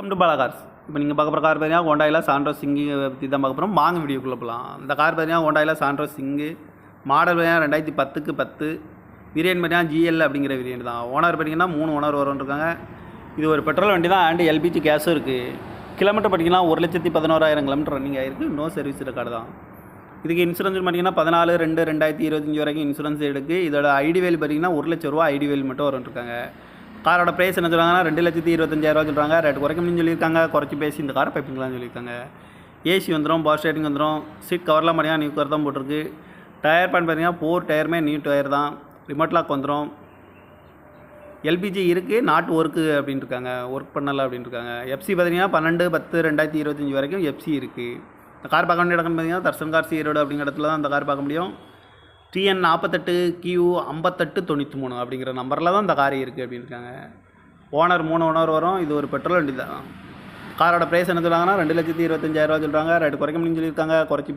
Welcome to Bala cars. இப்போ நீங்கள் பார்க்க போகிற கார் பார்த்தீங்கன்னா ஹோண்டாயில் சாண்ட்ரோ சிங்கு பற்றி தான் பார்க்க போகிறோம். வாங்க வீடியோக்குள்ளே போகலாம். இந்த கார் பார்த்தீங்கன்னா ஹோண்டாயில் சாண்ட்ரோ சிங்கு மாடல் பார்த்தீங்கன்னா 2010க்கு 10 வேரியன்ட் பார்த்தீங்கன்னா ஜிஎல் அப்படிங்கிற வேரியன்ட் தான். ஓனர் பார்த்தீங்கன்னா 3 ஓனர் வரும்ன்றிருக்காங்க. இது ஒரு பெட்ரோல் வண்டி தான் அண்ட் எல்பிஜி கேஸும் இருக்குது. கிலோமீட்டர் பார்த்தீங்கன்னா 1,11,000 கிலோமீட்டர் ரன்னிங் ஆகிருக்கு. நோ சர்வீஸ் ரெக்கார்டு தான். இதுக்கு இன்சூரன்ஸ் பார்த்தீங்கன்னா 14/2/2025 வரைக்கும் இன்சூரன்ஸ் எடுக்கு. இதோட ஐடி வேல் பார்த்தீங்கன்னா 1 லட்ச ரூபா ஐடி வேல் மட்டும் வரும்ன்றிருக்காங்க. காரோட ப்ரைஸ் என்ன சொல்கிறாங்கன்னா 2,25,000 சொல்கிறாங்க. ரேட் குறைக்க முடியும்னு சொல்லியிருக்காங்க. குறைச்சி பேசி இந்த காரை பைப்பிங்களான்னு சொல்லியிருக்காங்க. ஏசி வந்துடும், பவர் ஸ்டேரிங் வந்துடும். சீட் கவர்லாம் பார்த்தீங்கன்னா நியூ கவர் தான் போட்டிருக்கு. டயர் பேன் பார்த்தீங்கன்னா 4 டயருமே நியூ டயர் தான். ரிமோட் லாக் வந்துடும். எல்பிஜி இருக்குது, நாட் ஒர்க்கு அப்படின்ட்டு இருக்காங்க, ஒர்க் பண்ணலை அப்படின்ட்டு இருக்காங்க. எஃப்சி பார்த்தீங்கன்னா 12/10/2025 வரைக்கும் எஃப்சி இருக்குது. இந்த கார் பார்க்க வேண்டிய இடம்னு பார்த்தீங்கன்னா தர்சன் கார்ஸ் ஈரோடு அப்படிங்கிற இடத்துல தான் இந்த கார் பார்க்க முடியும். TN 48Q 5893 அப்படிங்கிற நம்பரில் தான் இந்த கார் இருக்குது அப்படின்னு இருக்காங்க. ஓனர் 3 ஓனர் வரும். இது ஒரு பெட்ரோல் வண்டி தான். காரோட ப்ரைஸ் என்ன சொல்கிறாங்கன்னா 2,25,000 சொல்கிறாங்க. ரேட்டு குறைக்க முடியும்னு சொல்லியிருக்காங்க. குறைச்சி